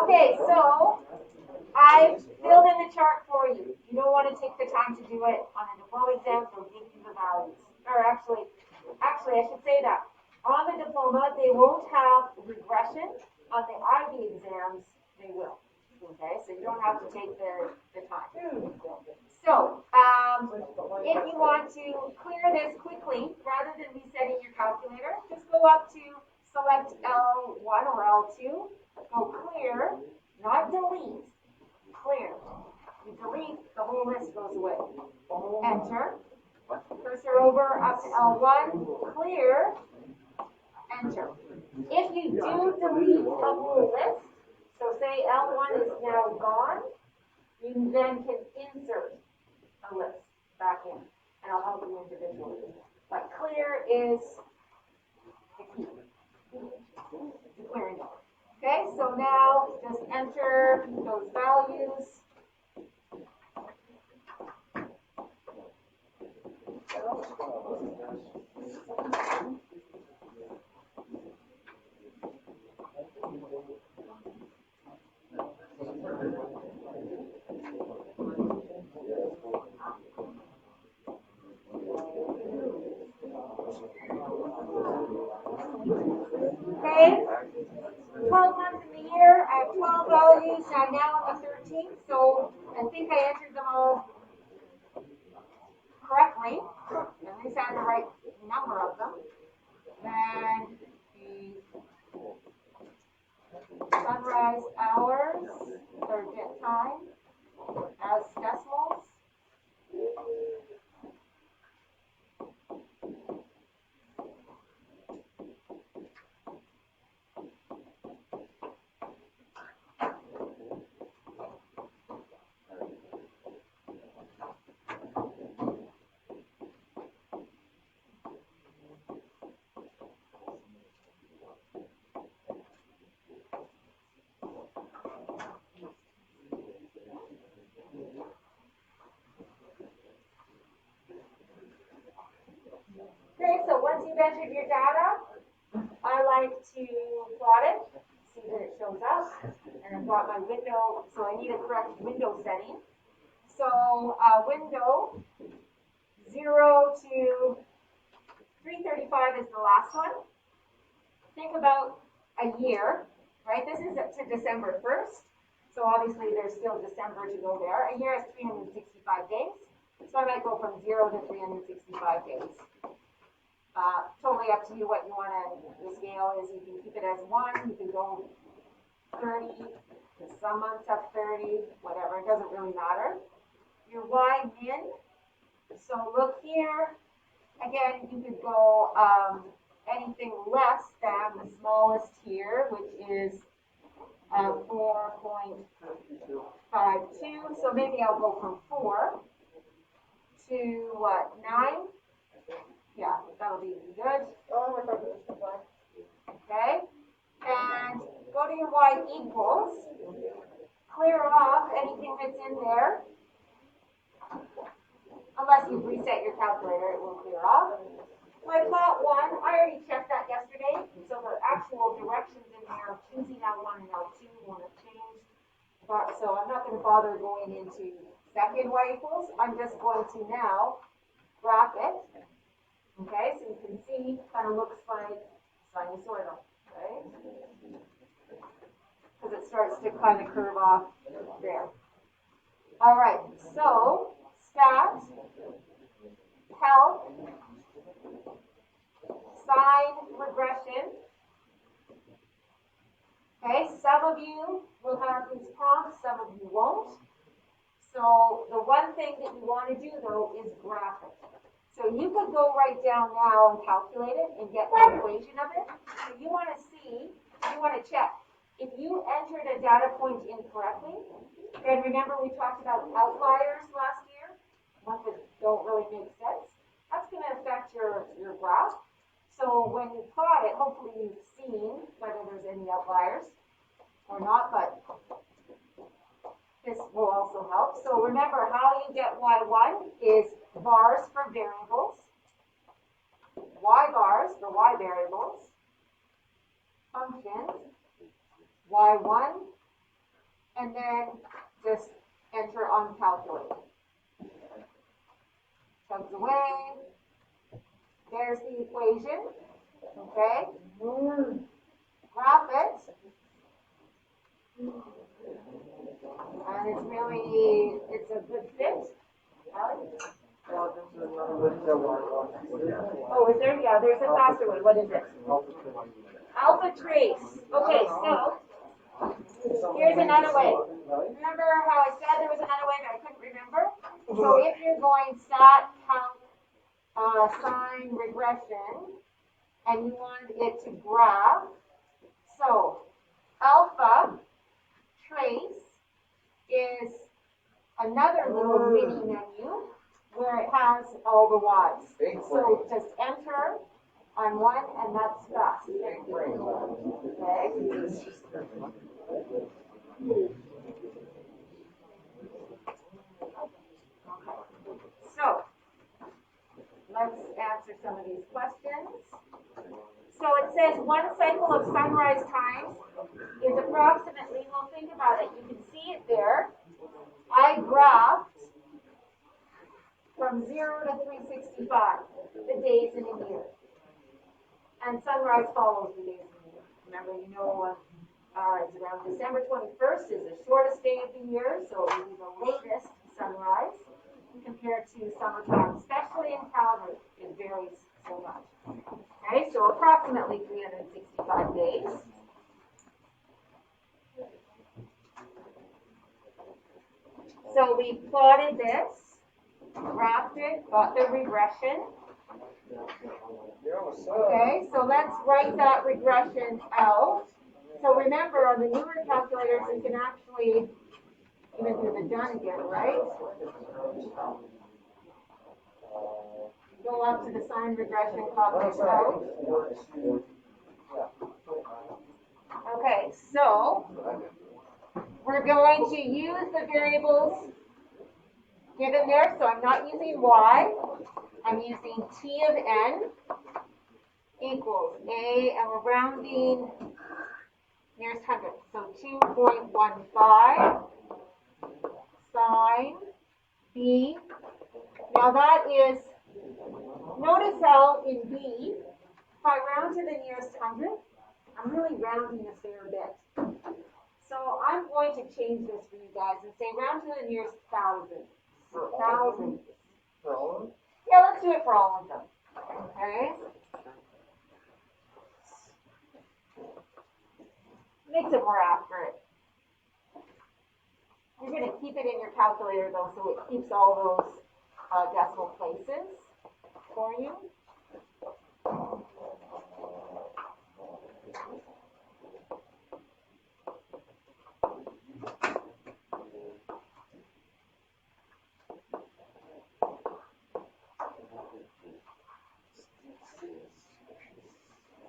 Okay, so I filled in the chart for you. You don't want to take the time to do it on a diploma exam, so give you the values. Or actually, I should say that. On the diploma, they won't have regression. On the IB exams, they will. Okay, so you don't have to take the time. So, if you want to clear this quickly, rather than resetting your calculator, just go up to select L1 or L2, go clear, not delete, clear. You delete, the whole list goes away. Enter. Cursor over up to L1, clear, enter. If you do delete a whole list, so say L1 is now gone, you then can insert a list back in, and I'll help you individually. But clear is the key. Declaring it. Okay, so now just enter those values. Okay, 12 months in the year, I have 12 values, I'm now on the 13th, so I think I entered them all correctly, at least I have the right number of them. Then the sunrise hours, or time, as decimals. Okay, so once you've entered your data, I like to plot it, see that it shows up, and I've got my window, so I need a correct window setting. So window 0 to 335 is the last one. Think about a year, right? This is up to December 1st, so obviously there's still December to go there. A year is 365 days, so I might go from 0 to 365 days. Totally up to you what you want to, the scale is, you can keep it as 1, you can go 30, some months have 30, whatever, it doesn't really matter. Your Y min, so look here, again, you could go anything less than the smallest here, which is 4.52, so maybe I'll go from 4 to what, 9? Yeah, that'll be good. Okay, and go to your Y equals, clear off anything that's in there. Unless you reset your calculator, it will clear off. My plot 1, I already checked that yesterday, so the actual directions in there of choosing L1 and L2 won't have changed. But, so I'm not going to bother going into second Y equals. I'm just going to now graph it. Okay, so you can see, kind of looks like sinusoidal, right? Because it starts to kind of curve off there. All right, so stat, health, sine regression. Okay, some of you will have these prompts, some of you won't. So the one thing that you want to do though is graph it. So you could go right down now and calculate it and get the equation of it. So you want to see, you want to check. If you entered a data point incorrectly, and remember we talked about outliers last year, ones that don't really make sense, that's going to affect your graph. So when you plot it, hopefully you've seen whether there's any outliers or not, but this will also help. So remember how you get Y1 is bars for variables, Y bars for Y variables, functions, Y1 and then just enter on calculator. Chugs away. There's the equation. Okay. Graph it. And it's a good fit. Oh, is there? Yeah, there's a faster way. What is it? Alpha trace. Okay, so here's another way. Remember how I said there was another way, but I couldn't remember? So if you're going stat, count, sine, regression, and you want it to graph, so alpha trace is another little mini menu where it has all the Y's. So just enter on one, and that's fast. Okay. So let's answer some of these questions. So it says one cycle of sunrise times is approximately, well, think about it. You can see it there. I graphed from 0 to 365, the days in a year. And sunrise follows the days in a year. Remember, you know, it's around December 21st is the shortest day of the year, so it will be the latest sunrise compared to summertime, especially in Calgary. It varies so much. Okay, so approximately 365 days. So we plotted this, graphed it, got the regression. Okay, so let's write that regression out. So remember, on the newer calculators, you can actually even do the done again, right? Go up to the sine regression, copy it out. Okay, so we're going to use the variables given there. So I'm not using y. I'm using t of n equals a, and we're rounding nearest hundredth. So 2.15 sine b. Now that is, notice how in b, if I round to the nearest hundredth, I'm really rounding a fair bit. So I'm going to change this for you guys and say round to the nearest thousand. Thousand. For all of them? Yeah, let's do it for all of them. Okay. Makes it more accurate. You're going to keep it in your calculator though, so it keeps all those decimal places for you.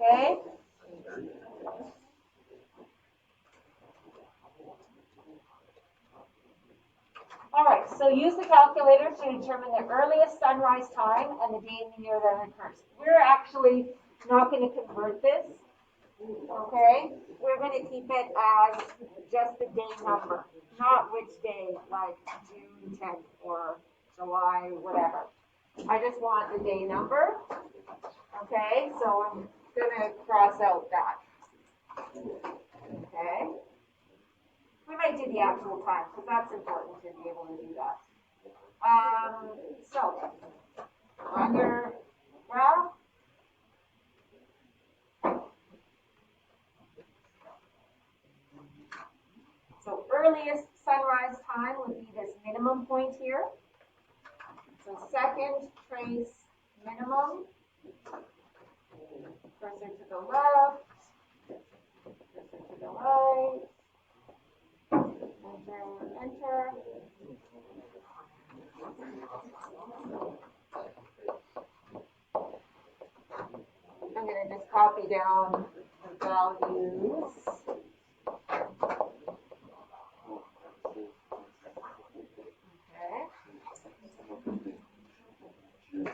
Okay. All right, so use the calculator to determine the earliest sunrise time and the day in the year that it occurs. We're actually not going to convert this, okay? We're going to keep it as just the day number, not which day, like June 10th or July, whatever. I just want the day number, okay? So I'm going to cross out that, okay? We might do the actual time, because that's important to be able to do that. So, on your graph, so earliest sunrise time would be this minimum point here. So second trace minimum, cursor to the left, cursor to the right. Enter. I'm going to just copy down the values. Okay.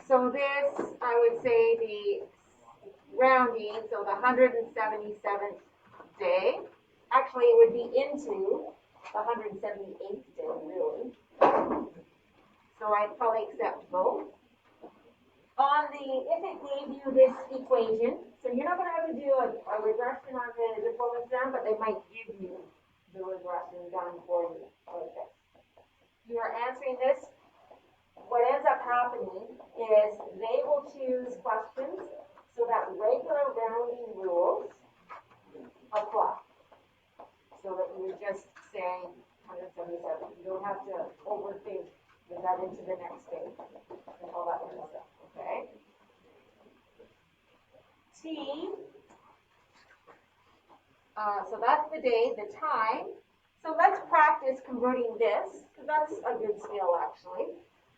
So this, I would say the rounding, so the 177th day. Actually, it would be into the 178th day, really. So I'd probably accept both. If it gave you this equation, so you're not going to have to do a regression on the diploma exam, but they might give you the regression done for you. Okay. You are answering this. What ends up happening is they will choose questions so that regular rounding rules apply. So that you're just saying 177. You don't have to overthink that into the next day and all that kind of stuff. Okay. T. So that's the day, the time. So let's practice converting this, because that's a good skill actually.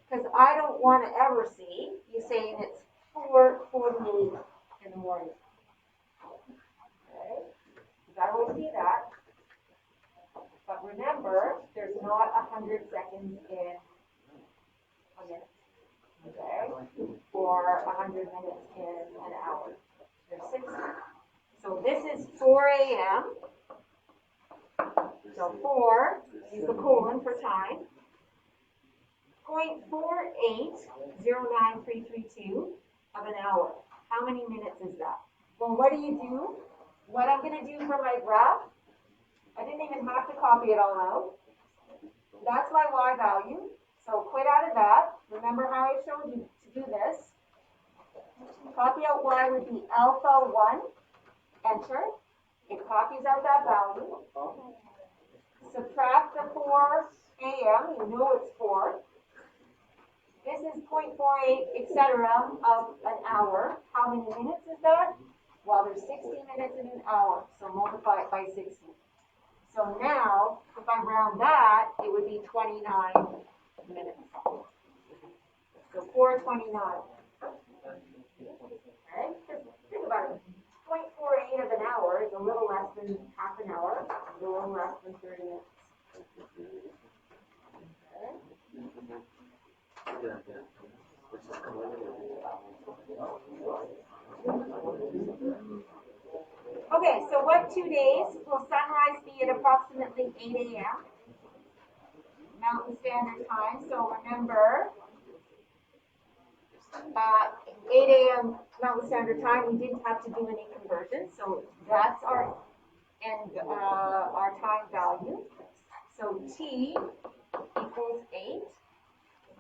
Because I don't want to ever see you saying it's 4:48 in the morning. Okay? Because I will see that. But remember, there's not 100 seconds in a minute. Okay? Or 100 minutes in an hour. There's 60. So this is 4 a.m. So 4, use the colon for time. 0.4809332 of an hour. How many minutes is that? Well, what do? What I'm going to do for my graph, I didn't even have to copy it all out. That's my y value. So quit out of that. Remember how I showed you to do this. Copy out y would be alpha 1. Enter. It copies out that value. Subtract the 4 a.m. You know it's 4. This is 0.48, etc. of an hour. How many minutes is that? Well, there's 60 minutes in an hour, so multiply it by 60. So now, if I round that, it would be 29 minutes. So 4:29. Okay? Just think about it. 0.48 of an hour is a little less than half an hour, a little less than 30 minutes. Okay, so what 2 days will sunrise be at approximately 8 a.m. Mountain Standard Time? So remember, 8 a.m. Mountain Standard Time, we didn't have to do any conversion, so that's our time value. So T equals 8.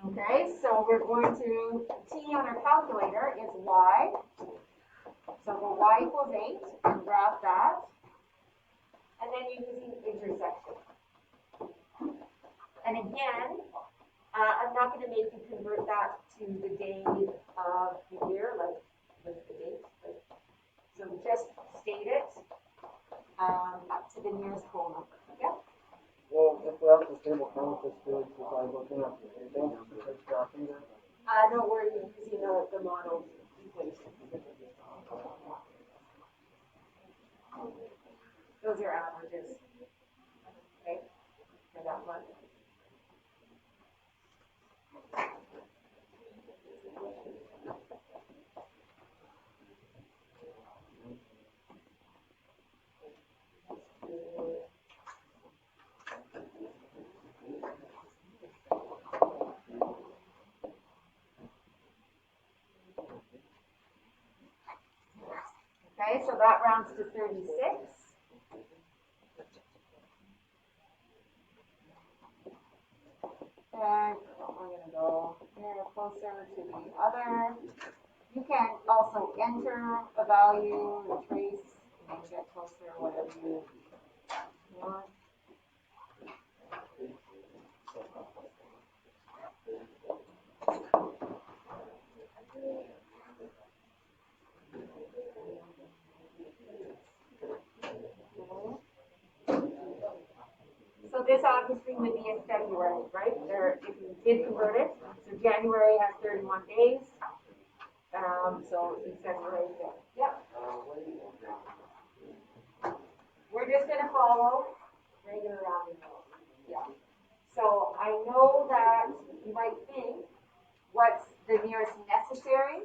Okay, so we're going to, T on our calculator is Y. So we'll Y equals 8, and graph that. And then you're using intersection. And again, I'm not going to make you convert that to the day of the year, like the date. So just state it up to the nearest whole number. Okay? Well, if we have the stable count, it's good to try looking at anything, just graphing it. No, we're using the model equation. Those are averages. Okay? For that one. Okay, so that rounds to 36. And we're going to go here closer to the other. You can also enter a value, trace, and get closer, whatever you want. So this obviously would be in February, right? If you did convert it, so January has 31 days. So in February, yep. We're just going to follow regular rounding rules. Yeah. So I know that you might think, what's the nearest necessary?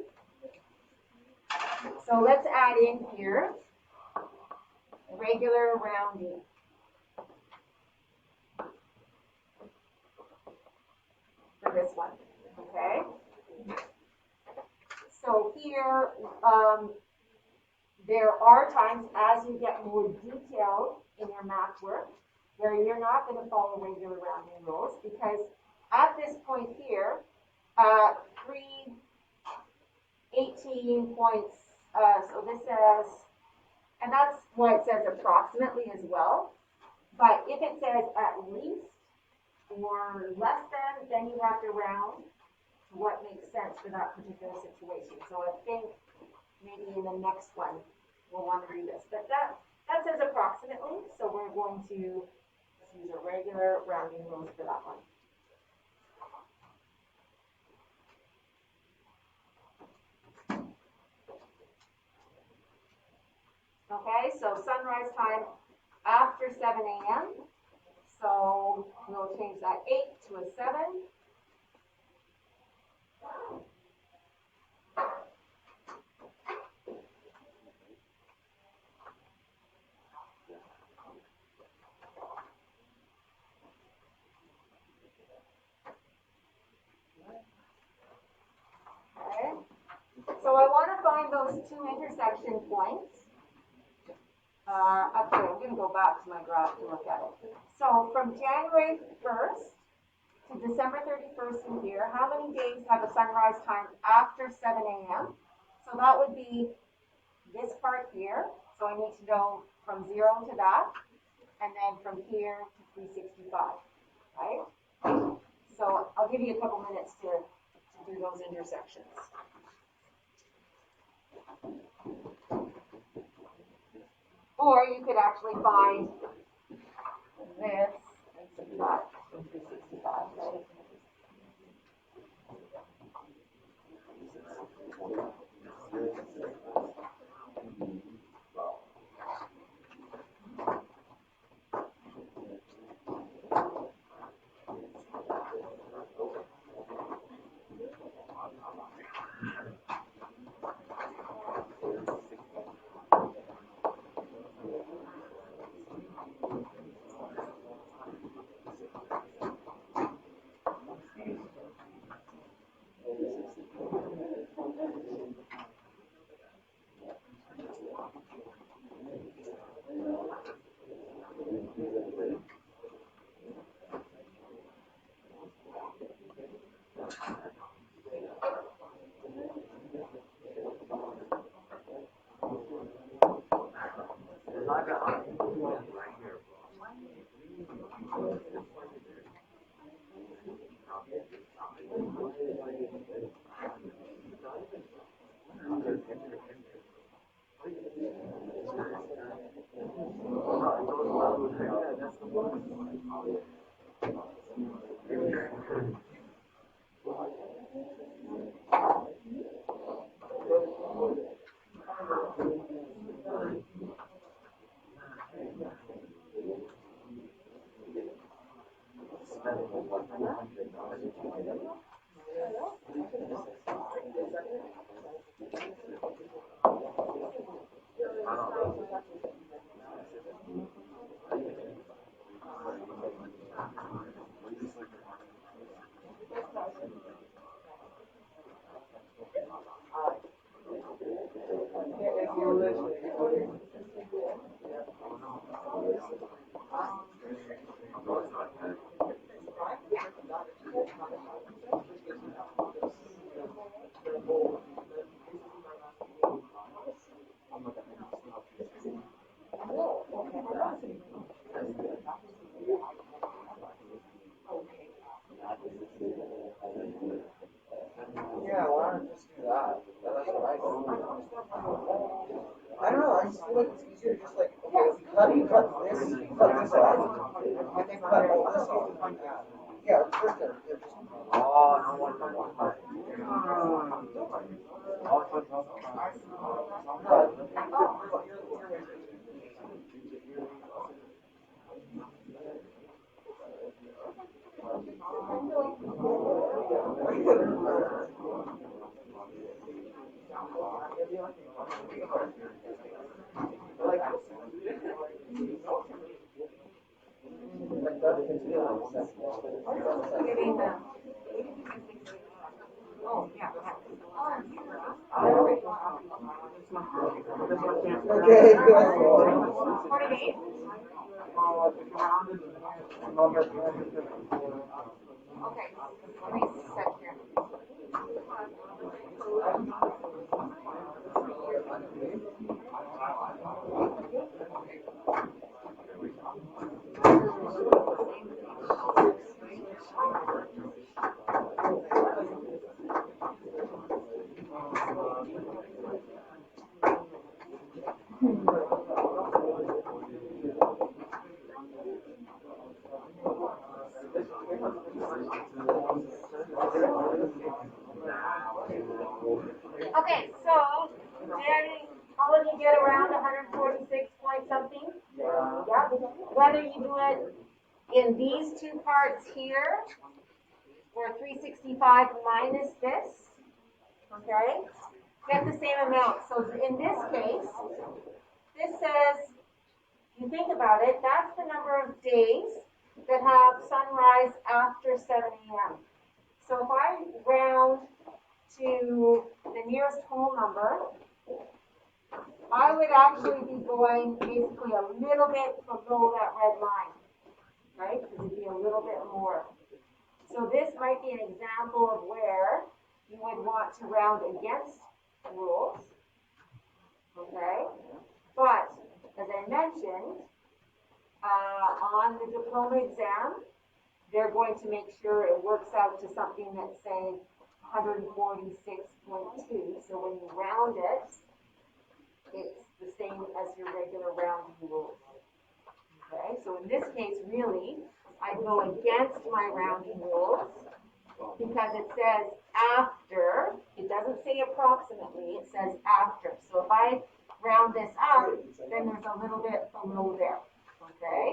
So let's add in here regular rounding. one, okay? So here, there are times as you get more detailed in your math work where you're not going to follow regular rounding rules, because at this point here, 318 points, so this says, and that's why it says approximately as well, but if it says at least or less than, then you have to round to what makes sense for that particular situation. So I think maybe in the next one we'll want to do this, but that says approximately, so we're going to use a regular rounding rules for that one. Okay, so sunrise time after 7 a.m. So we'll change that 8 to a 7. Okay, so I want to find those two intersection points. Okay, I'm going to go back to my graph to look at it. So from January 1st to December 31st in here, how many days have a sunrise time after 7 a.m.? So that would be this part here. So I need to know from 0 to that, and then from here to 365, right? So I'll give you a couple minutes to do those intersections. Or you could actually find this and subtract from 365, right? Yeah, why don't you just do that? That's what I do. I don't know, I just feel like it's easier to just like, okay, if you cut this off, and then cut all this off. Yeah, first they're just. Oh, no one. Oh, yeah. Okay, good. 48? Okay, let me set here. Okay, so all of you get around 146 point something? Yeah. Whether you do it in these two parts here, or 365 minus this, okay, get the same amount. So in this case, this says, you think about it, that's the number of days that have sunrise after 7 a.m. So if I round to the nearest whole number, I would actually be going basically a little bit below that red line, right? Because it'd be a little bit more. So this might be an example of where you would want to round against rules, okay? But as I mentioned, on the diploma exam, they're going to make sure it works out to something that's, say, 146.2. So when you round it, it's the same as your regular rounding rules. Okay, so in this case, really, I go against my rounding rules because it says after. It doesn't say approximately, it says after. So if I round this up, then there's a little bit below there. Okay?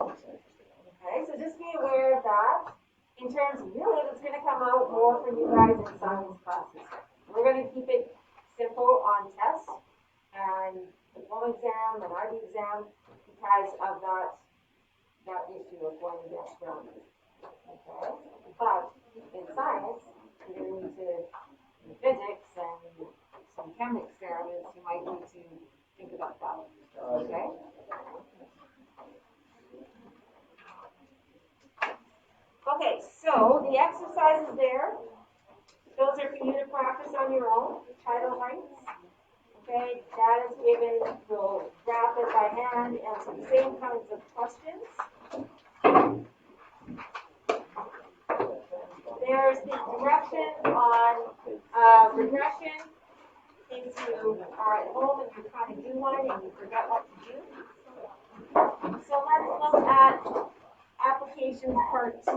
Okay, so just be aware of that. In terms of really, it's going to come out more for you guys in science classes. We're going to keep it simple on tests and diploma exam and IB exam because of that issue of going against rounding. Okay, but in science, you're going to need to, in physics and some chem experiments, you might need to think about that. Okay. Okay, so the exercises there, those are for you to practice on your own, title heights. Okay, that is given, you'll graph it by hand and some same kinds of questions. There's the directions on regression. Things you are at home and you're trying to do one and you forget what to do. So let's look at applications part 2.